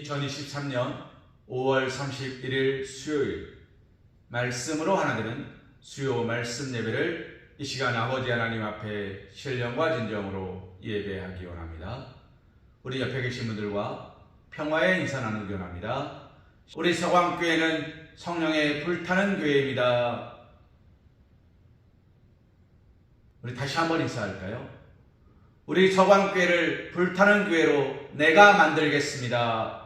2023년 5월 31일 수요일 말씀으로 하나 되는 수요 말씀 예배를 이 시간 아버지 하나님 앞에 신령과 진정으로 예배하기 원합니다. 우리 옆에 계신 분들과 평화의 인사 나누기 원합니다. 우리 서광교회는 성령의 불타는 교회입니다. 우리 다시 한번 인사할까요? 우리 서광교회를 불타는 교회로 내가 만들겠습니다.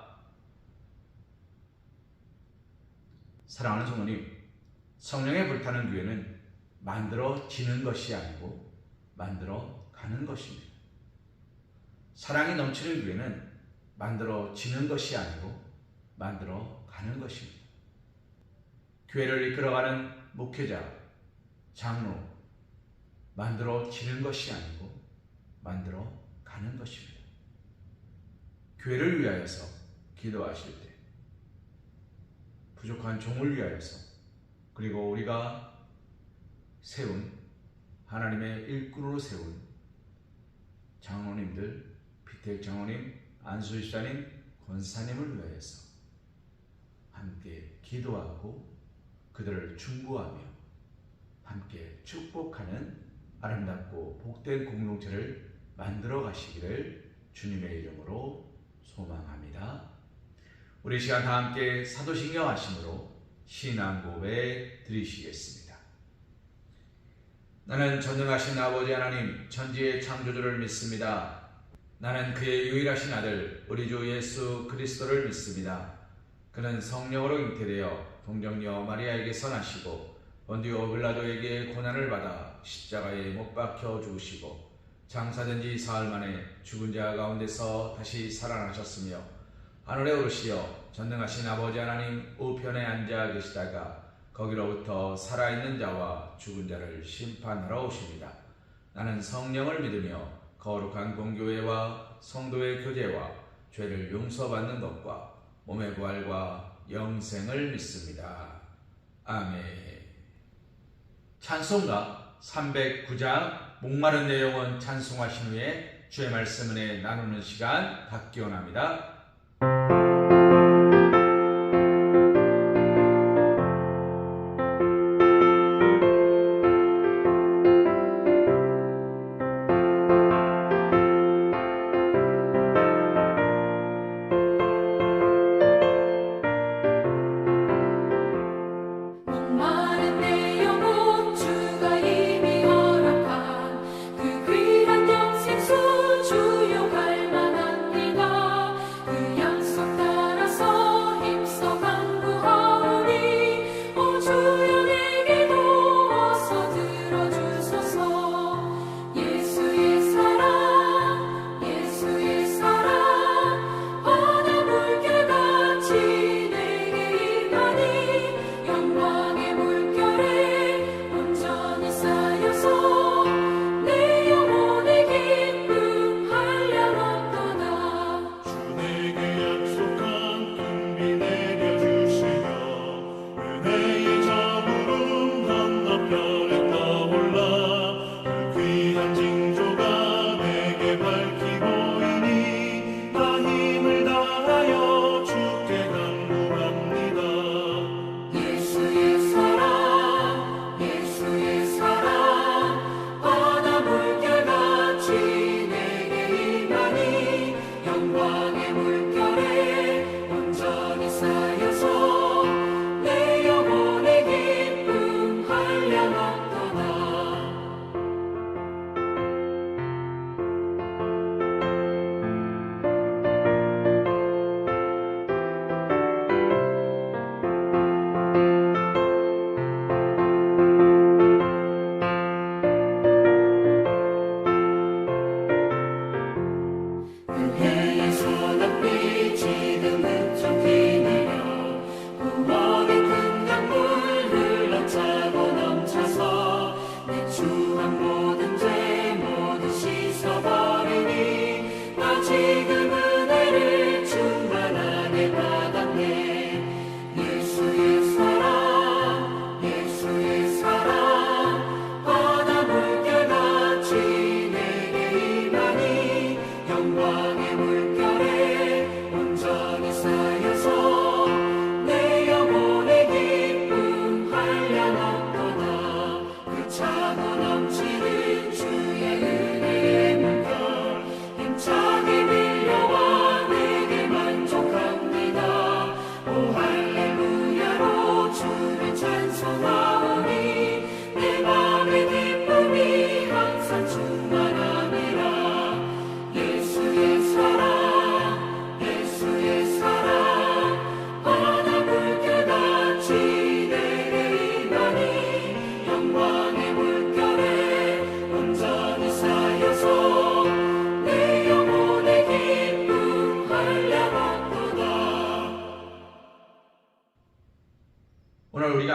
사랑하는 성도님, 성령의 불타는 교회는 만들어지는 것이 아니고 만들어가는 것입니다. 사랑이 넘치는 교회는 만들어지는 것이 아니고 만들어가는 것입니다. 교회를 이끌어가는 목회자, 장로, 만들어지는 것이 아니고 만들어가는 것입니다. 교회를 위하여서 기도하실 때, 부족한 종을 위하여서, 그리고 우리가 세운 하나님의 일꾼으로 세운 장로님들, 피택 장로님, 안수 집사님, 권사님을 위하여서 함께 기도하고 그들을 중보하며 함께 축복하는 아름답고 복된 공동체를 만들어 가시기를 주님의 이름으로 소망합니다. 우리 시간 다 함께 사도신경 하심으로 신앙 고백 드리시겠습니다. 나는 전능하신 아버지 하나님 천지의 창조주를 믿습니다. 나는 그의 유일하신 아들 우리 주 예수 그리스도를 믿습니다. 그는 성령으로 잉태되어 동정녀 마리아에게서 나시고 본디오 빌라도에게 고난을 받아 십자가에 못 박혀 죽으시고 장사된 지 사흘 만에 죽은 자 가운데서 다시 살아나셨으며 하늘에 오르시어 전능하신 아버지 하나님 우편에 앉아 계시다가 거기로부터 살아있는 자와 죽은 자를 심판하러 오십니다. 나는 성령을 믿으며 거룩한 공교회와 성도의 교제와 죄를 용서받는 것과 몸의 부활과 영생을 믿습니다. 아멘. 찬송가 309장 목마른 내 영혼 찬송하신 후에 주의 말씀 은혜 나누는 시간 갖기 원합니다. 주요 갈 만합니다. 그 약속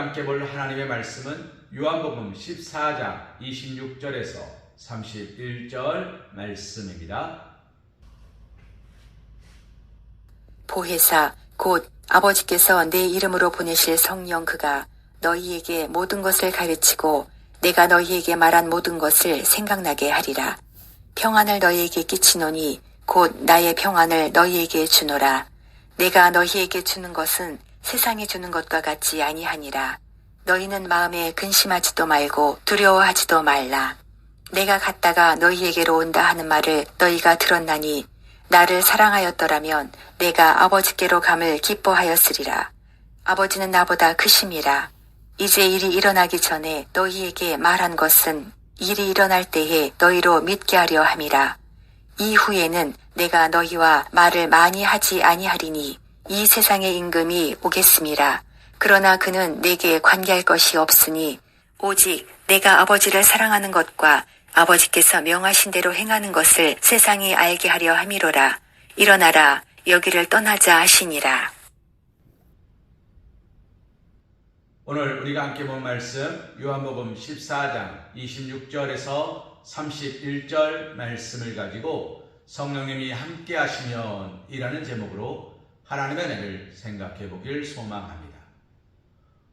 함께 볼 하나님의 말씀은 요한복음 14장 26절에서 31절 말씀입니다. 보혜사 곧 아버지께서 내 이름으로 보내실 성령 그가 너희에게 모든 것을 가르치고 내가 너희에게 말한 모든 것을 생각나게 하리라. 평안을 너희에게 끼치노니 곧 나의 평안을 너희에게 주노라. 내가 너희에게 주는 것은 세상이 주는 것과 같지 아니하니라. 너희는 마음에 근심하지도 말고 두려워하지도 말라. 내가 갔다가 너희에게로 온다 하는 말을 너희가 들었나니 나를 사랑하였더라면 내가 아버지께로 감을 기뻐하였으리라. 아버지는 나보다 크심이라. 이제 일이 일어나기 전에 너희에게 말한 것은 일이 일어날 때에 너희로 믿게 하려 함이라. 이후에는 내가 너희와 말을 많이 하지 아니하리니 이 세상의 임금이 오겠음이라. 그러나 그는 내게 관계할 것이 없으니 오직 내가 아버지를 사랑하는 것과 아버지께서 명하신 대로 행하는 것을 세상이 알게 하려 함이로라. 일어나라, 여기를 떠나자 하시니라. 오늘 우리가 함께 본 말씀 요한복음 14장 26절에서 31절 말씀을 가지고 성령님이 함께 하시면 이라는 제목으로 하나님의 은혜를 생각해 보길 소망합니다.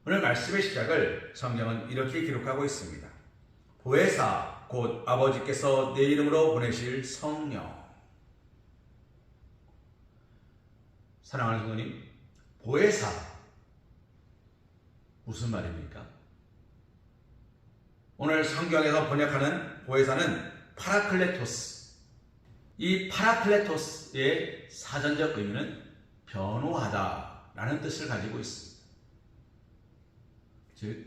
오늘 말씀의 시작을 성경은 이렇게 기록하고 있습니다. 보혜사 곧 아버지께서 내 이름으로 보내실 성령. 사랑하는 성도님, 보혜사 무슨 말입니까? 오늘 성경에서 번역하는 보혜사는 파라클레토스. 이 파라클레토스의 사전적 의미는 변호하다라는 뜻을 가지고 있습니다. 즉,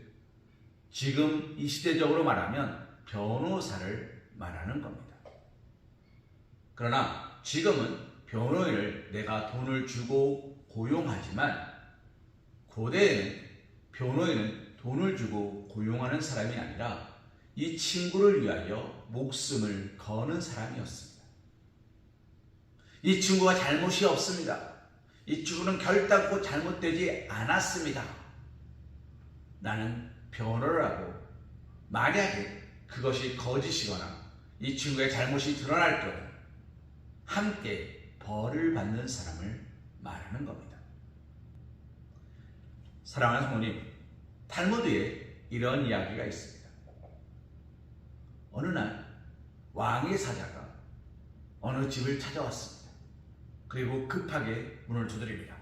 지금 이 시대적으로 말하면 변호사를 말하는 겁니다. 그러나 지금은 변호인을 내가 돈을 주고 고용하지만 고대에는 변호인은 돈을 주고 고용하는 사람이 아니라 이 친구를 위하여 목숨을 거는 사람이었습니다. 이 친구가 잘못이 없습니다. 이 친구는 결단코 잘못되지 않았습니다. 나는 변호를 하고 만약에 그것이 거짓이거나 이 친구의 잘못이 드러날 경우 함께 벌을 받는 사람을 말하는 겁니다. 사랑하는 성도님, 탈무드에 이런 이야기가 있습니다. 어느 날 왕의 사자가 어느 집을 찾아왔습니다. 그리고 급하게 문을 두드립니다.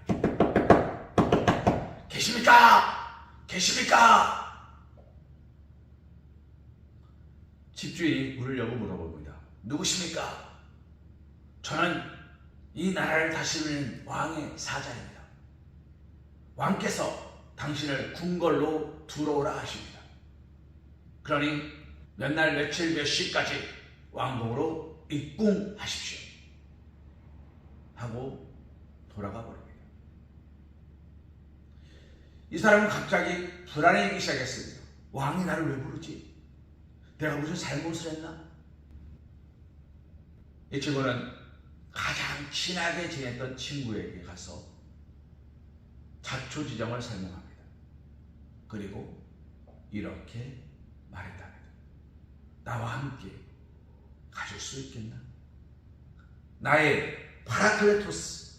계십니까? 계십니까? 집주인이 문을 열고 물어봅니다. 누구십니까? 저는 이 나라를 다스리는 왕의 사자입니다. 왕께서 당신을 궁궐로 들어오라 하십니다. 그러니 몇 날 며칠 몇 시까지 왕궁으로 입궁하십시오 하고 돌아가 버립니다. 이 사람은 갑자기 불안해지기 시작했습니다. 왕이 나를 왜 부르지? 내가 무슨 잘못을 했나? 이 친구는 가장 친하게 지냈던 친구에게 가서 자초지정을 설명합니다. 그리고 이렇게 말했답니다. 나와 함께 가실 수 있겠나? 나의 파라클레토스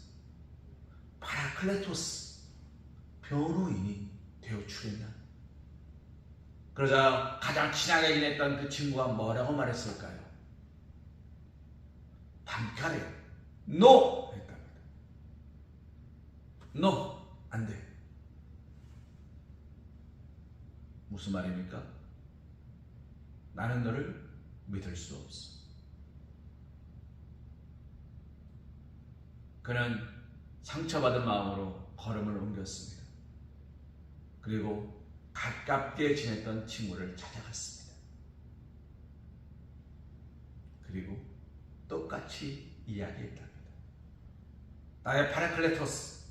변호인이 되어주겠나? 그러자 가장 친하게 지냈던 그 친구가 뭐라고 말했을까요? 단칼에 NO! 했답니다. NO! 안 돼. 무슨 말입니까? 나는 너를 믿을 수 없어. 그는 상처받은 마음으로 걸음을 옮겼습니다. 그리고 가깝게 지냈던 친구를 찾아갔습니다. 그리고 똑같이 이야기했답니다. 나의 파라클레토스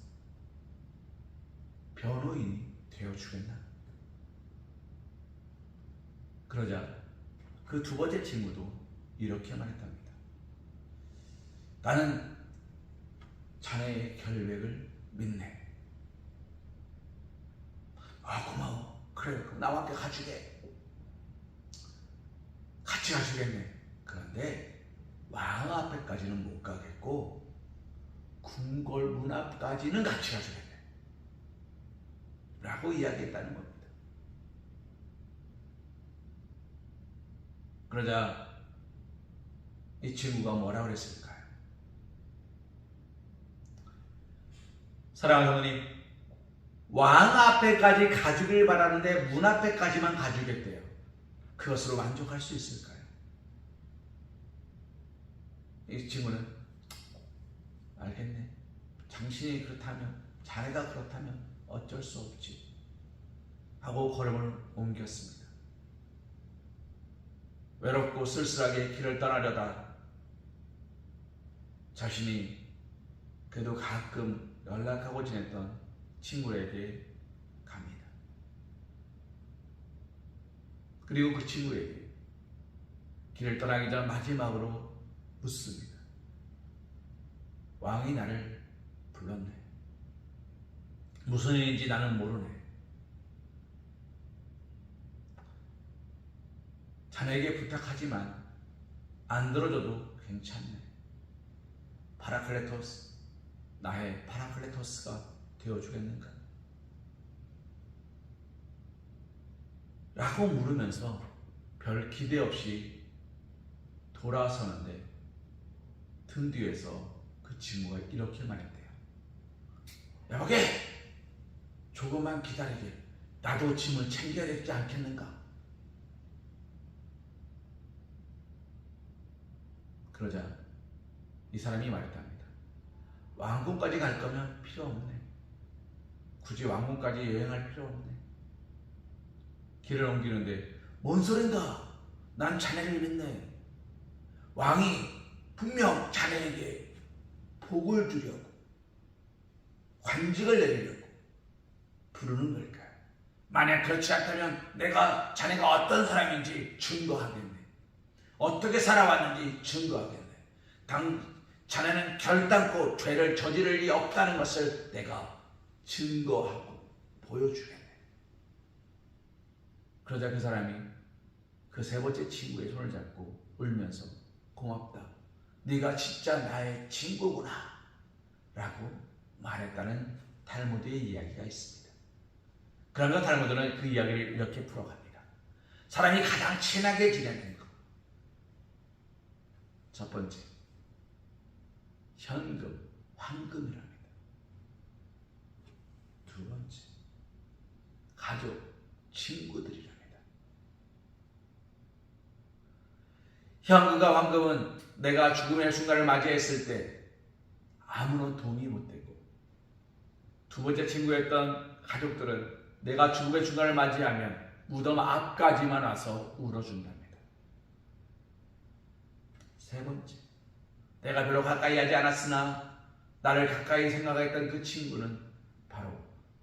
변호인이 되어주겠나? 그러자 그 두 번째 친구도 이렇게 말했답니다. 나는 자네의 결백을 믿네. 아, 고마워. 그래, 그럼 나와 함께 가주게. 같이 가주겠네. 그런데 왕 앞에까지는 못 가겠고 궁궐 문 앞까지는 같이 가주겠네 라고 이야기했다는 겁니다. 그러자 이 친구가 뭐라 그랬을까요? 사랑하는 어머님, 왕 앞에까지 가주길 바라는데 문 앞에까지만 가주겠대요. 그것으로 만족할 수 있을까요? 이 친구는 알겠네. 당신이 그렇다면, 자네가 그렇다면 어쩔 수 없지 하고 걸음을 옮겼습니다. 외롭고 쓸쓸하게 길을 떠나려다 자신이 그래도 가끔 연락하고 지냈던 친구에게 갑니다. 그리고 그 친구에게 길을 떠나기 전 마지막으로 묻습니다. 왕이 나를 불렀네. 무슨 일인지 나는 모르네. 자네에게 부탁하지만 안 들어줘도 괜찮네. 파라클레토스, 나의 파라클레토스가 되어주겠는가? 라고 물으면서 별 기대 없이 돌아서는데 등 뒤에서 그 친구가 이렇게 말했대요. 여보게, 조금만 기다리게. 나도 짐을 챙겨야 되지 않겠는가? 그러자 이 사람이 말했답니다. 왕궁까지 갈 거면 필요 없네. 굳이 왕궁까지 여행할 필요 없네. 길을 옮기는데 뭔 소린가? 난 자네를 믿네. 왕이 분명 자네에게 복을 주려고, 관직을 내리려고 부르는 걸까요? 만약 그렇지 않다면 내가 자네가 어떤 사람인지 증거하겠네. 어떻게 살아왔는지 증거하겠네. 자네는 결단코 죄를 저지를 리 없다는 것을 내가 증거하고 보여주겠네. 그러자 그 사람이 그 세 번째 친구의 손을 잡고 울면서 고맙다. 네가 진짜 나의 친구구나 라고 말했다는 탈무드의 이야기가 있습니다. 그러면 탈무드는 그 이야기를 이렇게 풀어갑니다. 사람이 가장 친하게 지내는 것. 첫 번째, 현금, 황금이랍니다. 두 번째, 가족, 친구들이랍니다. 현금과 황금은 내가 죽음의 순간을 맞이했을 때 아무런 도움이 못 되고, 두 번째 친구였던 가족들은 내가 죽음의 순간을 맞이하면 무덤 앞까지만 와서 울어준답니다. 세 번째, 내가 별로 가까이 하지 않았으나 나를 가까이 생각했던 그 친구는 바로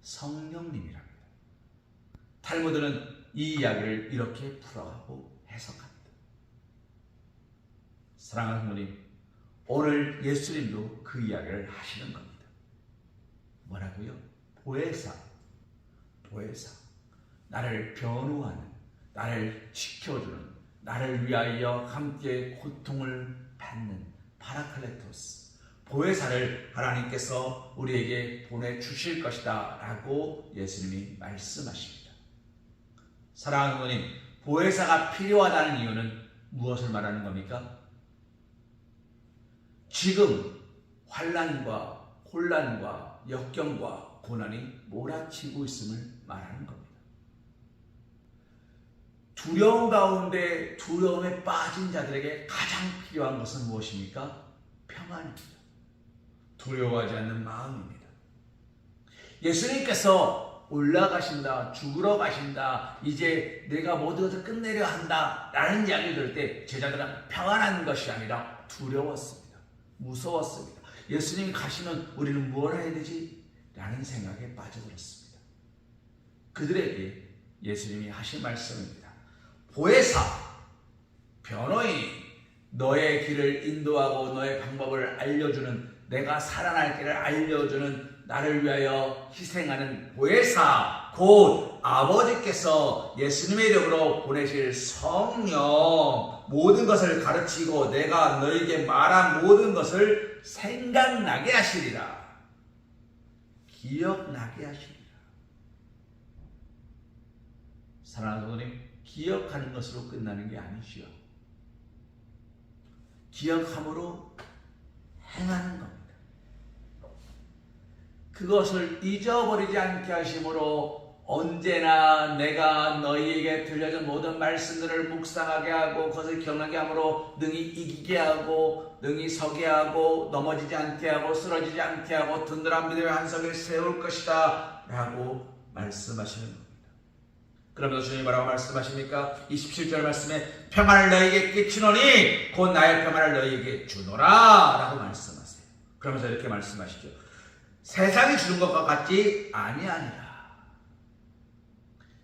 성령님이랍니다. 탈무드는 이 이야기를 이렇게 풀어가고 해석합니다. 사랑하는 부모님, 오늘 예수님도 그 이야기를 하시는 겁니다. 뭐라고요? 보혜사. 나를 변호하는, 나를 지켜주는, 나를 위하여 함께 고통을 받는 파라클레토스, 보혜사를 하나님께서 우리에게 보내주실 것이다 라고 예수님이 말씀하십니다. 사랑하는 부모님, 보혜사가 필요하다는 이유는 무엇을 말하는 겁니까? 지금 환난과 혼란과 역경과 고난이 몰아치고 있음을 말하는 겁니다. 두려움 가운데 두려움에 빠진 자들에게 가장 필요한 것은 무엇입니까? 평안입니다. 두려워하지 않는 마음입니다. 예수님께서 올라가신다, 죽으러 가신다, 이제 내가 모든 것을 끝내려 한다 라는 이야기를 들을 때 제자들은 평안한 것이 아니라 두려웠습니다. 무서웠습니다. 예수님이 가시면 우리는 뭘 해야 되지? 라는 생각에 빠져들었습니다. 그들에게 예수님이 하신 말씀입니다. 보혜사, 변호인이 너의 길을 인도하고 너의 방법을 알려주는, 내가 살아날 길을 알려주는 나를 위하여 희생하는 보혜사 곧 아버지께서 예수님의 이름으로 보내실 성령 모든 것을 가르치고 내가 너에게 말한 모든 것을 생각나게 하시리라. 기억나게 하시리라. 사랑하는 성도님, 기억하는 것으로 끝나는 게 아니지요. 기억함으로 행하는 겁니다. 그것을 잊어버리지 않게 하심으로 언제나 내가 너희에게 들려준 모든 말씀들을 묵상하게 하고 그것을 기억나게 함으로 능히 이기게 하고 능히 서게 하고 넘어지지 않게 하고 쓰러지지 않게 하고 든든한 믿음의 한석을 세울 것이다 라고 말씀하시는 겁니다. 그러면서 주님이 뭐라고 말씀하십니까? 27절 말씀에 평안을 너희에게 끼치노니 곧 나의 평안을 너희에게 주노라 라고 말씀하세요. 그러면서 이렇게 말씀하시죠. 세상이 주는 것과 같지 아니하니라.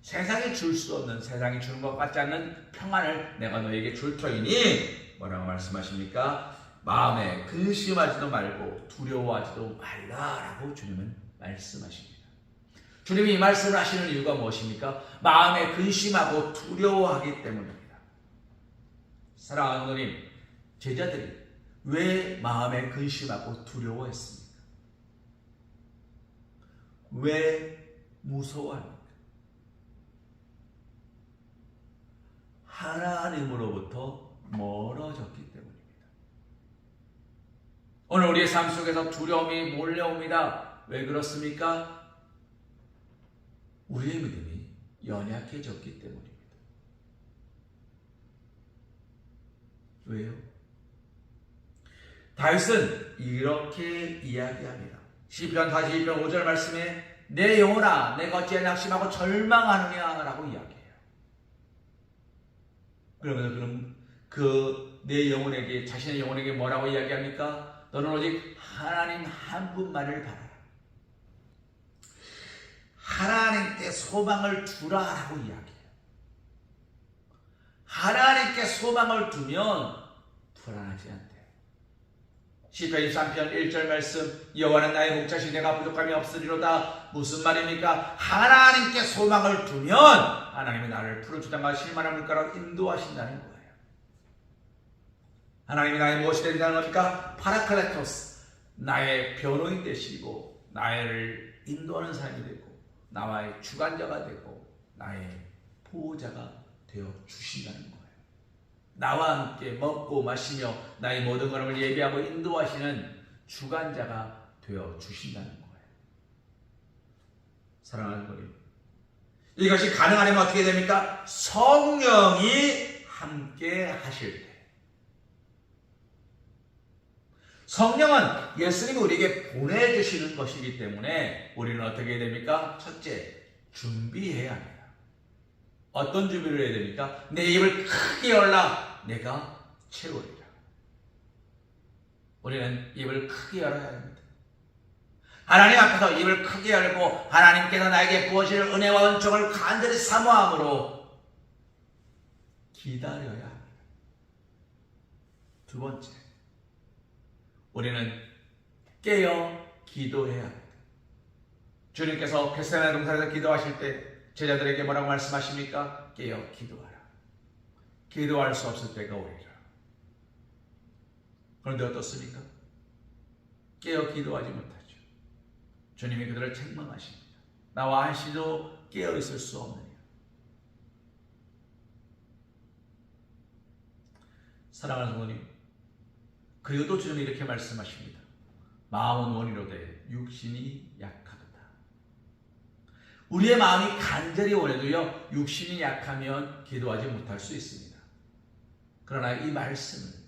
세상이 줄 수 없는, 세상이 주는 것 같지 않는 평안을 내가 너에게 줄 터이니 뭐라고 말씀하십니까? 마음에 근심하지도 말고 두려워하지도 말라라고 주님은 말씀하십니다. 주님이 이 말씀을 하시는 이유가 무엇입니까? 마음에 근심하고 두려워하기 때문입니다. 사랑하는 누님, 제자들이 왜 마음에 근심하고 두려워했습니까? 왜 무서워합니까? 하나님으로부터 멀어졌기 때문입니다. 오늘 우리의 삶 속에서 두려움이 몰려옵니다. 왜 그렇습니까? 우리의 믿음이 연약해졌기 때문입니다. 왜요? 다윗은 이렇게 이야기합니다. 시편 42편 5절 말씀에 내 영혼아 내가 어찌 낙심하고 절망하느냐 라고 이야기해요. 그러면 내 영혼에게, 자신의 영혼에게 뭐라고 이야기합니까? 너는 오직 하나님 한 분만을 바라라. 하나님께 소망을 두라라고 이야기해요. 하나님께 소망을 두면 불안하지 않대요. 시편 23편 1절 말씀 여호와는 나의 목자시 내가 부족함이 없으리로다. 무슨 말입니까? 하나님께 소망을 두면 하나님이 나를 푸른 초장과 실만한 물가로 인도하신다는 거예요. 하나님이 나의 무엇이 된다는 겁니까? 파라클레토스, 나의 변호인 되시고 나를 인도하는 사람이 되고 나와의 주관자가 되고 나의 보호자가 되어 주신다는 거예요. 나와 함께 먹고 마시며 나의 모든 걸음을 예비하고 인도하시는 주관자가 되어 주신다는 거예요. 사랑하는 거예요. 이것이 가능하려면 어떻게 됩니까? 성령이 함께 하실 때. 성령은 예수님이 우리에게 보내주시는 것이기 때문에 우리는 어떻게 해야 됩니까? 첫째, 준비해야 합니다. 어떤 준비를 해야 됩니까? 내 입을 크게 열라 내가 채우리라. 우리는 입을 크게 열어야 합니다. 하나님 앞에서 입을 크게 열고 하나님께서 나에게 부어주실 은혜와 은총을 간절히 사모함으로 기다려야 합니다. 두 번째, 우리는 깨어 기도해야 합니다. 주님께서 겟세마네 동산에서 기도하실 때 제자들에게 뭐라고 말씀하십니까? 깨어 기도하라. 기도할 수 없을 때가 오리라. 그런데 어떻습니까? 깨어 기도하지 못하죠. 주님이 그들을 책망하십니다. 나와 한시도 깨어 있을 수 없느냐. 사랑하는 성도님, 그리고 또 주님이 이렇게 말씀하십니다. 마음은 원이로되 육신이 약하도다. 우리의 마음이 간절히 원해도요, 육신이 약하면 기도하지 못할 수 있습니다. 그러나 이 말씀은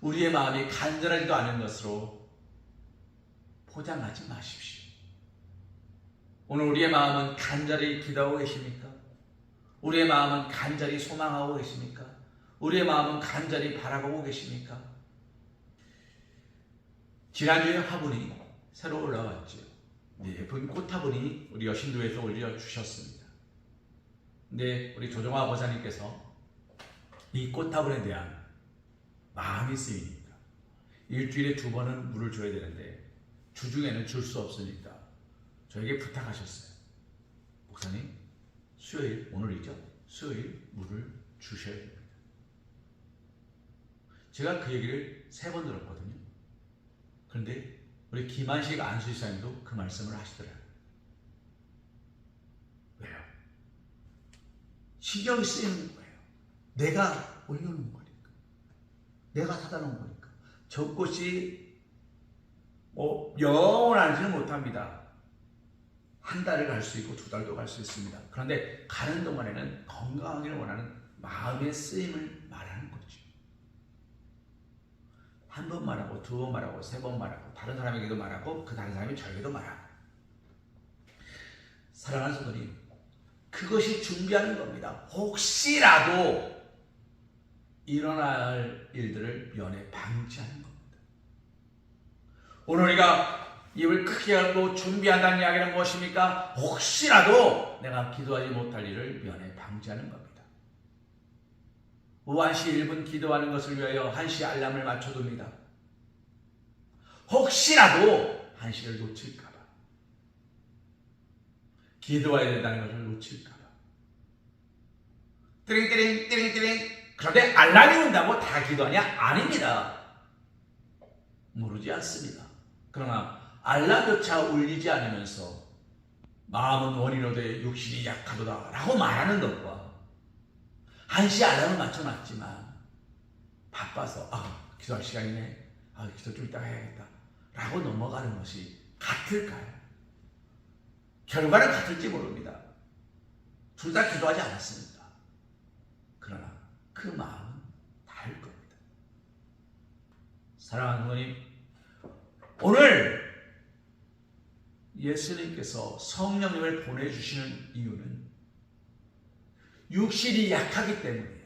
우리의 마음이 간절하지도 않은 것으로 포장하지 마십시오. 오늘 우리의 마음은 간절히 기도하고 계십니까? 우리의 마음은 간절히 소망하고 계십니까? 우리의 마음은 간절히 바라보고 계십니까? 지난주에 화분이 새로 올라왔죠. 예쁜 꽃화분이 우리 여신도에서 올려주셨습니다. 근데 우리 조정화 보사님께서 이 꽃화분에 대한 마음이 쓰이니까 일주일에 2번은 물을 줘야 되는데 주중에는 줄 수 없으니까 저에게 부탁하셨어요. 목사님, 수요일, 오늘이죠? 수요일 물을 주셔야 됩니다. 제가 그 얘기를 3번 들었거든요. 그런데 우리 김한식 안수지사님도 그 말씀을 하시더라고요. 왜요? 신경이 쓰이는 거예요. 내가 올려놓은 거니까. 내가 사다 놓은 거니까. 저것이 영원하지는 못합니다. 한 달을 갈 수 있고 2달도 갈 수 있습니다. 그런데 가는 동안에는 건강하기를 원하는 마음의 쓰임을 말하는 거죠. 한 번 말하고 2번 말하고 3번 말하고 다른 사람에게도 말하고 그 다른 사람이 저에게도 말하고. 사랑하는 성도님, 그것이 준비하는 겁니다. 혹시라도 일어날 일들을 면에 방지하는 겁니다. 오늘 우리가 입을 크게 열고 준비한다는 이야기는 무엇입니까? 혹시라도 내가 기도하지 못할 일을 면에 방지하는 겁니다. 오후 1시 1분 기도하는 것을 위하여 1시 알람을 맞춰둡니다. 혹시라도 1시를 놓칠까봐, 기도해야 된다는 것을 놓칠까봐. 띠링띠링 띠링띠링. 그런데 알람이 온다고 다 기도하냐? 아닙니다. 모르지 않습니다. 그러나 알람조차 울리지 않으면서 마음은 원이로되 육신이 약하도다 라고 말하는 것과 1시 알람을 맞춰놨지만 바빠서 기도할 시간이네, 기도 좀 이따가 해야겠다 라고 넘어가는 것이 같을까요? 결과는 같을지 모릅니다. 둘 다 기도하지 않았습니다. 그러나 그 마음은 다를 겁니다. 사랑하는 부모님, 오늘 예수님께서 성령님을 보내주시는 이유는 육신이 약하기 때문이에요.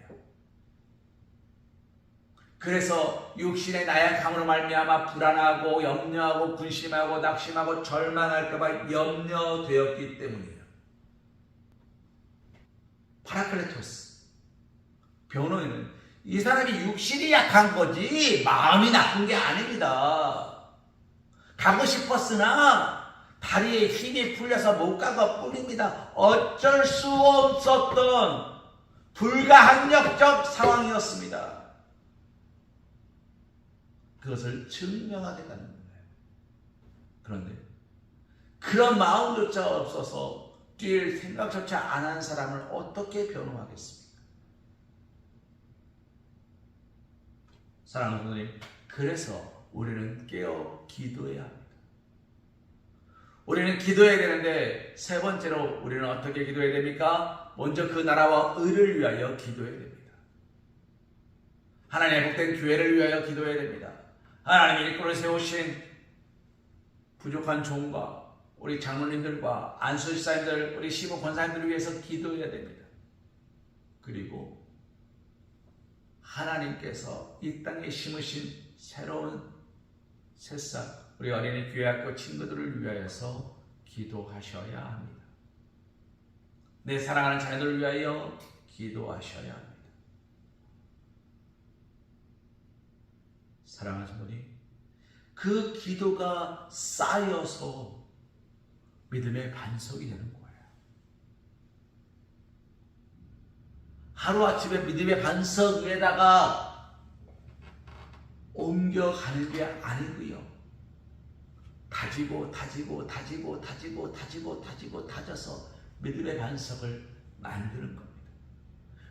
그래서 육신의 나약함으로 말미암아 불안하고 염려하고 군심하고 낙심하고 절망할까봐 염려되었기 때문이에요. 파라클레토스 변호인은 이 사람이 육신이 약한 거지 마음이 나쁜 게 아닙니다. 가고 싶었으나 다리에 힘이 풀려서 못 간 것 뿐입니다. 어쩔 수 없었던 불가항력적 상황이었습니다. 그것을 증명하겠다는 거예요. 그런데 그런 마음조차 없어서 뛸 생각조차 안 한 사람을 어떻게 변호하겠습니까? 사랑하는 분들이, 그래서 우리는 깨어 기도해야 합니다. 우리는 기도해야 되는데 3번째로 우리는 어떻게 기도해야 됩니까? 먼저 그 나라와 의를 위하여 기도해야 됩니다. 하나님의 복된 교회를 위하여 기도해야 됩니다. 하나님이 일꾼을 세우신 부족한 종과 우리 장로님들과 안수집사님들, 우리 시부 권사님들을 위해서 기도해야 됩니다. 그리고 하나님께서 이 땅에 심으신 새로운 새싹, 우리 어린이 교회학교 친구들을 위하여서 기도하셔야 합니다. 내 사랑하는 자녀들을 위하여 기도하셔야 합니다. 사랑하는 성도님, 그 기도가 쌓여서 믿음의 반석이 되는 거예요. 하루아침에 믿음의 반석 위에다가 옮겨가는 게 아니고요. 다져서 믿음의 반석을 만드는 겁니다.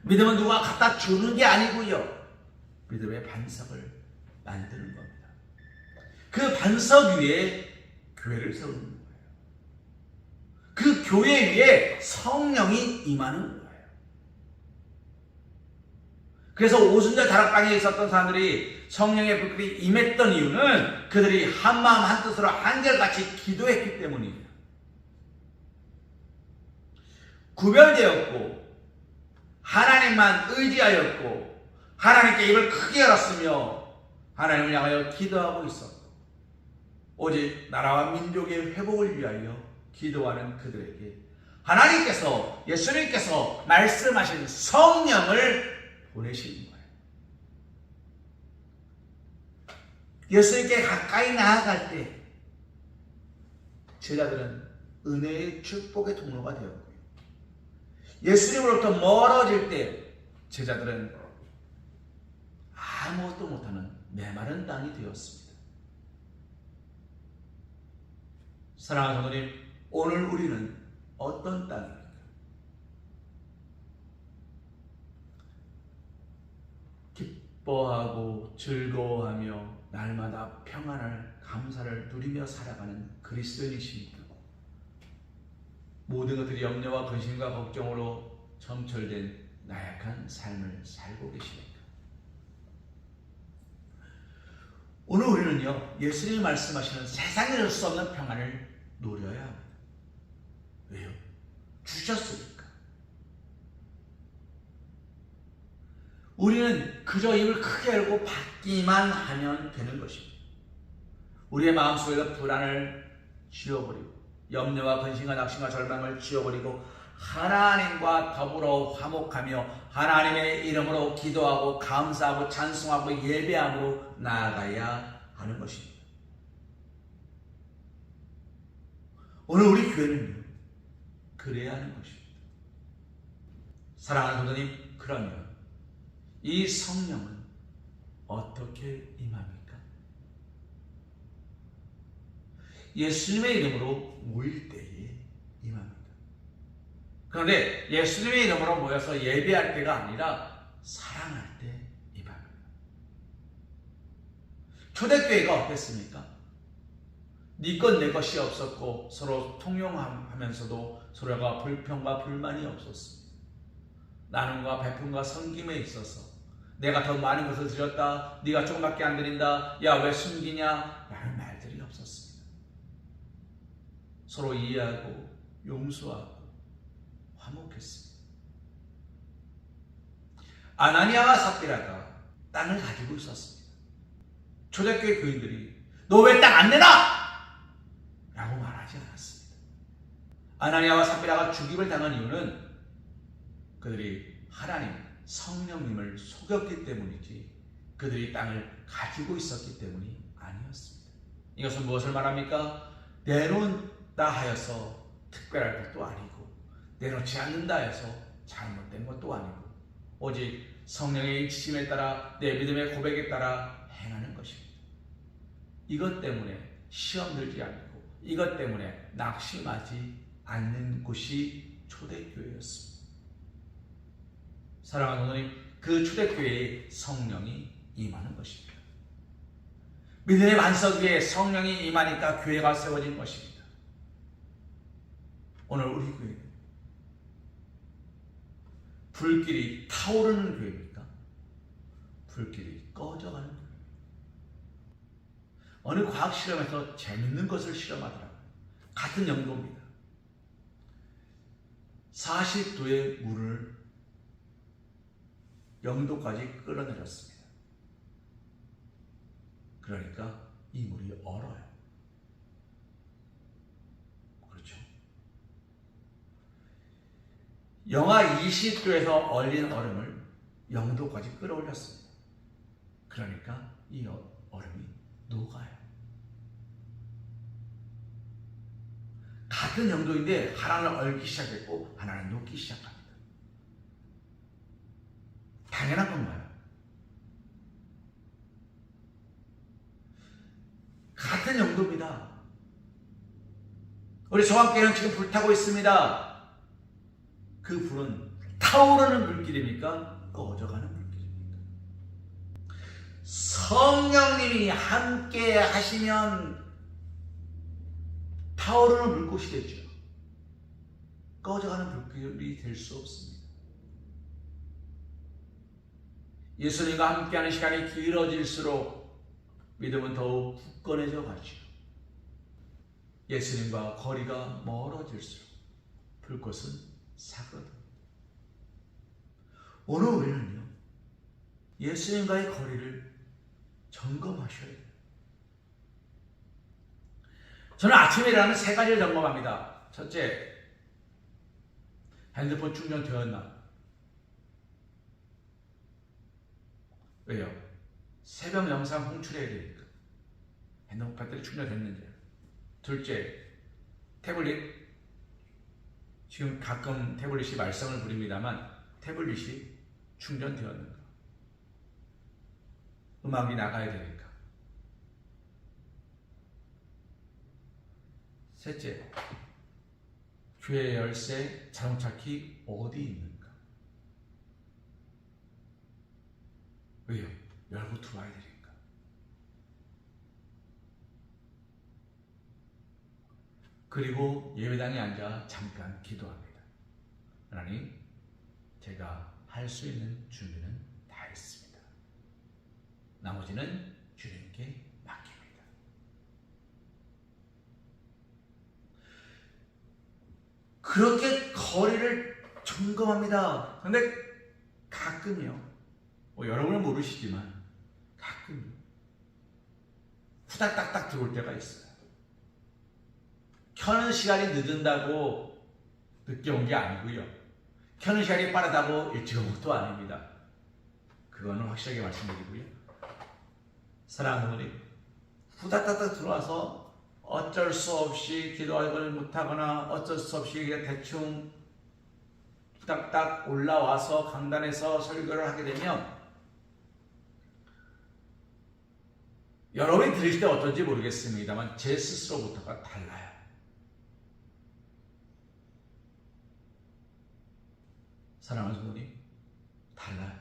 믿음은 누가 갖다 주는 게 아니고요. 믿음의 반석을 만드는 겁니다. 그 반석 위에 교회를 세우는 거예요. 그 교회 위에 성령이 임하는 거예요. 그래서 오순절 다락방에 있었던 사람들이 성령의 불길이 임했던 이유는 그들이 한마음 한뜻으로 한결같이 기도했기 때문입니다. 구별되었고 하나님만 의지하였고 하나님께 입을 크게 열었으며 하나님을 향하여 기도하고 있었고 오직 나라와 민족의 회복을 위하여 기도하는 그들에게 하나님께서, 예수님께서 말씀하신 성령을 보내신 거예요. 예수님께 가까이 나아갈 때 제자들은 은혜의 축복의 통로가 되었고요. 예수님으로부터 멀어질 때 제자들은 아무것도 못하는 메마른 땅이 되었습니다. 사랑하는 성도님, 오늘 우리는 어떤 땅입니까? 기뻐하고 즐거워하며 날마다 평안을 감사를 누리며 살아가는 그리스도인이십니까? 모든 것들이 염려와 근심과 걱정으로 점철된 나약한 삶을 살고 계십니까? 오늘 우리는요, 예수님이 말씀하시는 세상에 줄 수 없는 평안을 누려야 합니다. 왜요? 주셨으니까. 우리는 그저 입을 크게 열고 받기만 하면 되는 것입니다. 우리의 마음속에서 불안을 지워버리고 염려와 근심과 낙심과 절망을 지워버리고 하나님과 더불어 화목하며 하나님의 이름으로 기도하고 감사하고 찬송하고 예배함으로 나아가야 하는 것입니다. 오늘 우리 교회는요, 그래야 하는 것입니다. 사랑하는 성도님, 그러면 이 성령은 어떻게 임합니까? 예수님의 이름으로 모일 때에 임합니다. 그런데 예수님의 이름으로 모여서 예배할 때가 아니라 사랑할 때 임합니다. 초대교회가 어땠습니까? 네 것 내 것이 없었고 서로 통용하면서도 서로가 불평과 불만이 없었습니다. 나눔과 베품과 섬김에 있어서 내가 더 많은 것을 드렸다, 네가 조금밖에 안 드린다, 야 왜 숨기냐 라는 말들이 없었습니다. 서로 이해하고 용서하고 화목했습니다. 아나니아와 삽비라가 땅을 가지고 있었습니다. 초대교회 교인들이 너 왜 땅 안 내놔? 라고 말하지 않았습니다. 아나니아와 삽비라가 죽임을 당한 이유는 그들이 하나님, 성령님을 속였기 때문이지 그들이 땅을 가지고 있었기 때문이 아니었습니다. 이것은 무엇을 말합니까? 내놓는다 하여서 특별할 것도 아니고 내놓지 않는다 해서 잘못된 것도 아니고 오직 성령의 인치심에 따라 내 믿음의 고백에 따라 행하는 것입니다. 이것 때문에 시험 들지 않고 이것 때문에 낙심하지 않는 곳이 초대교회였습니다. 사랑하는 성도님, 그 초대교회에 성령이 임하는 것입니다. 믿음의 반석 위에 성령이 임하니까 교회가 세워진 것입니다. 오늘 우리 교회는 불길이 타오르는 교회입니까? 불길이 꺼져가는 교회입니다. 어느 과학 실험에서 재밌는 것을 실험하더라고요. 같은 영도입니다. 40도의 물을 0도까지 끌어내렸습니다. 그러니까 이 물이 얼어요. 그렇죠? 영하 20도에서 얼린 얼음을 0도까지 끌어올렸습니다. 그러니까 이 얼음이 녹아요. 같은 영도인데 하나는 얼기 시작했고 하나는 녹기 시작합니다. 당연한 건가요? 같은 영도입니다. 우리 정학교는 지금 불타고 있습니다. 그 불은 타오르는 불길입니까? 꺼져가는 불길입니까? 성령님이 함께 하시면 타오르는 불꽃이 되죠. 꺼져가는 불길이 될 수 없습니다. 예수님과 함께하는 시간이 길어질수록 믿음은 더욱 굳건해져 가죠. 예수님과 거리가 멀어질수록 불꽃은 사그라듭니다. 오늘 우리는요, 예수님과의 거리를 점검하셔야 돼요. 저는 아침에 일어나면 세 가지를 점검합니다. 첫째, 핸드폰 충전되었나? 왜요? 새벽 영상 홍출해야 되니까. 핸드폰 배터리 충전됐는지. 둘째, 태블릿, 지금 가끔 태블릿이 말썽을 부립니다만 태블릿이 충전되었는가? 음악이 나가야 되니까. 셋째, 교회 열쇠, 자동차 키 어디 있는가? 왜요? 열고 들어와야 되니까. 그리고 예배당에 앉아 잠깐 기도합니다. 하나님, 제가 할 수 있는 준비는 다 했습니다. 나머지는 주님께 맡깁니다. 그렇게 거리를 점검합니다. 그런데 가끔요, 여러분은 모르시지만 가끔 후닥닥닥 들어올 때가 있어요. 켜는 시간이 늦은다고 늦게 온 게 아니고요, 켜는 시간이 빠르다고 일찍 온 것도 아닙니다. 그거는 확실하게 말씀드리고요, 사랑하는 분이 후닥닥닥 들어와서 어쩔 수 없이 기도하지 못하거나 어쩔 수 없이 그냥 대충 후닥닥 올라와서 강단에서 설교를 하게 되면 여러분이 들으실 때 어떤지 모르겠습니다만 제 스스로부터가 달라요. 사랑하는 성도님, 달라요.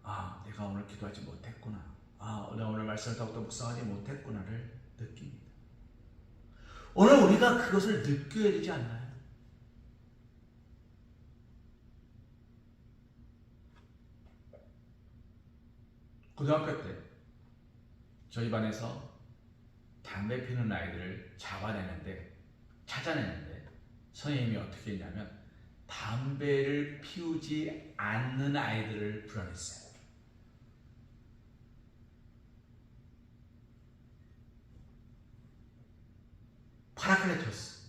아, 내가 오늘 기도하지 못했구나. 아, 내가 오늘 말씀을 더욱더 묵상하지 못했구나를 느낍니다. 오늘 우리가 그것을 느껴야 되지 않나요? 고등학교 때 저희 반에서 담배 피는 아이들을 찾아내는데 선생님이 어떻게 했냐면 담배를 피우지 않는 아이들을 불러냈어요. 파라클레토스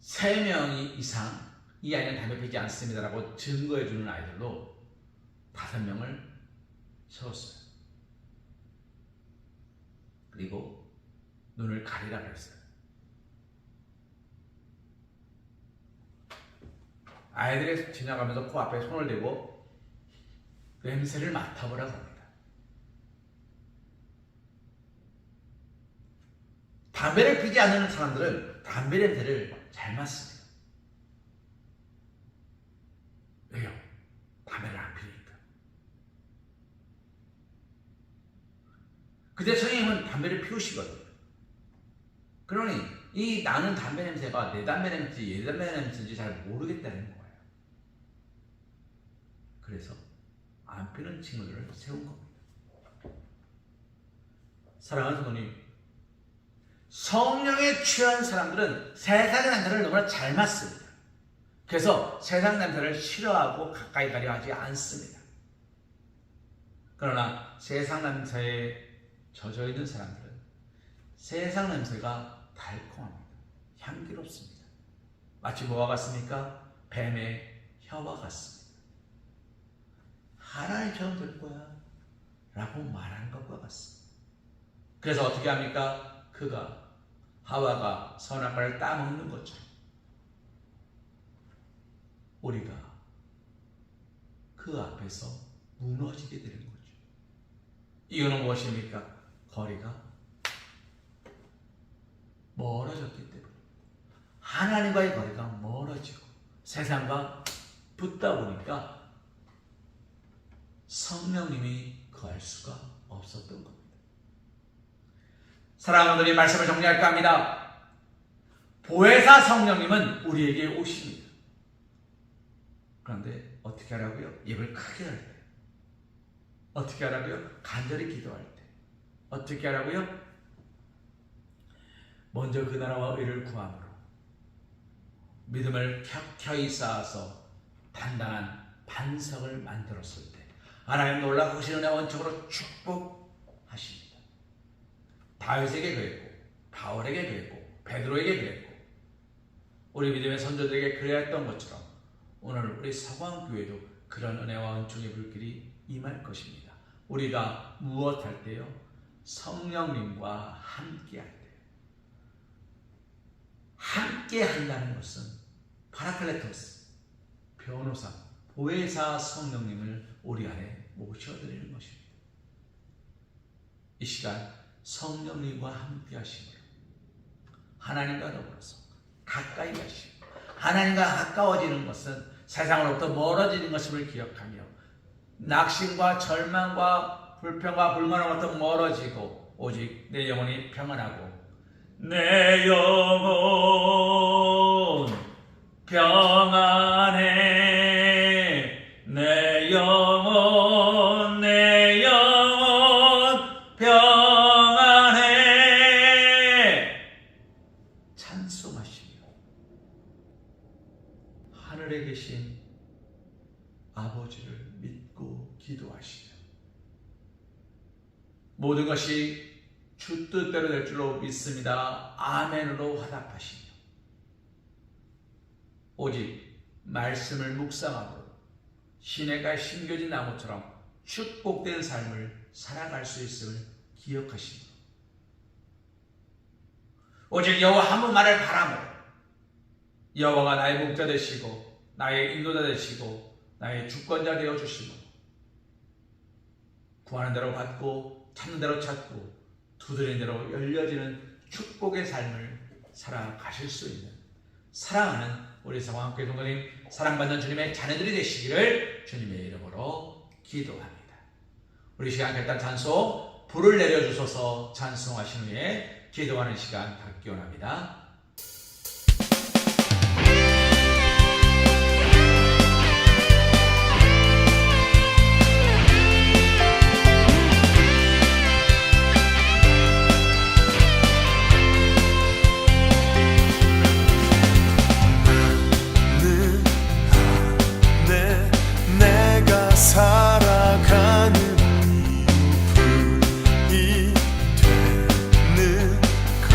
3명 이상 이 아이는 담배 피지 않습니다라고 증거해주는 아이들로 5명을 세웠어요. 그리고 눈을 가리라 그랬어요. 아이들이 지나가면서 코앞에 손을 대고 냄새를 맡아보라고 합니다. 담배를 피지 않는 사람들은 담배 냄새를 잘 맡습니다. 왜요? 담배를 안 피우니까. 근데 선생님은 담배를 피우시거든요. 그러니 이 나는 담배 냄새가 내 담배 냄새인지 얘 담배 냄새인지 잘 모르겠다는 거예요. 그래서 안 피는 친구들을 세운 겁니다. 사랑하는 성도님, 성령에 취한 사람들은 세상의 냄새를 너무나 잘 맡습니다. 그래서 세상 냄새를 싫어하고 가까이 가려 하지 않습니다. 그러나 세상 냄새에 젖어 있는 사람들은 세상 냄새가 달콤합니다. 향기롭습니다. 마치 뭐와 같습니까? 뱀의 혀와 같습니다. 하나님처럼 될 거야 라고 말한 것과 같습니다. 그래서 어떻게 합니까? 하와가 선악과를 따먹는 것처럼 우리가 그 앞에서 무너지게 되는 거죠. 이유는 무엇입니까? 거리가 멀어졌기 때문에, 하나님과의 거리가 멀어지고 세상과 붙다 보니까 성령님이 거할 수가 없었던 겁니다. 사랑하는 분들이 말씀을 정리할까 합니다. 보혜사 성령님은 우리에게 오십니다. 그런데 어떻게 하라고요? 입을 크게 할 때. 어떻게 하라고요? 간절히 기도할 때. 어떻게 하라고요? 먼저 그 나라와 의를 구함으로 믿음을 켜켜이 쌓아서 단단한 반석을 만들었을 때 하나님 놀라우신 은혜 원칙으로 축복하십니다. 다윗에게 그랬고, 바울에게 그랬고, 베드로에게 그랬고, 우리 믿음의 선조들에게 그래야 했던 것처럼 오늘 우리 서광교회도 그런 은혜와 은총의 불길이 임할 것입니다. 우리가 무엇할 때요? 성령님과 함께 할 때요. 함께 한다는 것은 파라클레토스, 변호사, 보혜사 성령님을 우리 안에 모셔드리는 것입니다. 이 시간 성령님과 함께 하심으로 하나님과 더불어서 가까이 하시고, 하나님과 가까워지는 것은 세상으로부터 멀어지는 것임을 기억하며 낙심과 절망과 불평과 불만으로부터 멀어지고 오직 내 영혼이 평안하고 내 영혼 평안해, 내 영혼 평안해 찬송하시며 하늘에 계신 아버지를 믿고 기도하시며 모든 것이 주 뜻대로 될 줄로 믿습니다. 아멘으로 화답하시며 오직 말씀을 묵상하고 시냇가에 심겨진 나무처럼 축복된 삶을 살아갈 수 있음을 기억하시며 오직 여호와 한 분만을 바라며 여호와가 나의 목자 되시고 나의 인도자 되시고 나의 주권자 되어 주시고 구하는 대로 받고 찾는 대로 찾고 두드리는 대로 열려지는 축복의 삶을 살아가실 수 있는 사랑하는 우리 성황교회 동거님, 사랑받는 주님의 자녀들이 되시기를 주님의 이름으로 기도합니다. 우리 시간 결단 찬송 불을 내려주소서 찬송하신 후에 기도하는 시간 갖기 원합니다. 살아가는 이유이 되는 것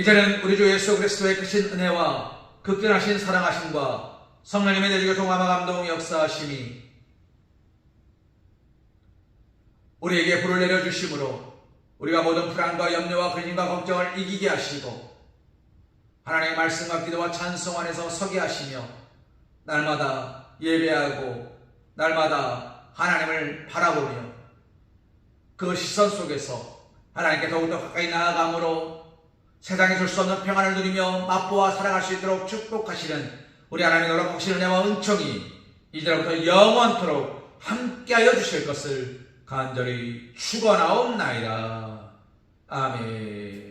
이제는 우리 주 예수 그리스도의 크신 은혜와 극진하신 사랑하심과 성령님의 내주교 동함과 감동 역사하심이 우리에게 불을 내려주심으로 우리가 모든 불안과 염려와 근심과 걱정을 이기게 하시고 하나님의 말씀과 기도와 찬송 안에서 서게 하시며 날마다 예배하고 날마다 하나님을 바라보며 그 시선 속에서 하나님께 더욱더 가까이 나아감으로 세상에 줄 수 없는 평안을 누리며 맛보아 살아갈 수 있도록 축복하시는 우리 하나님의 노력하신 은혜와 은총이 이제로부터 영원토록 함께하여 주실 것을 간절히 축원하옵나이다. 아멘.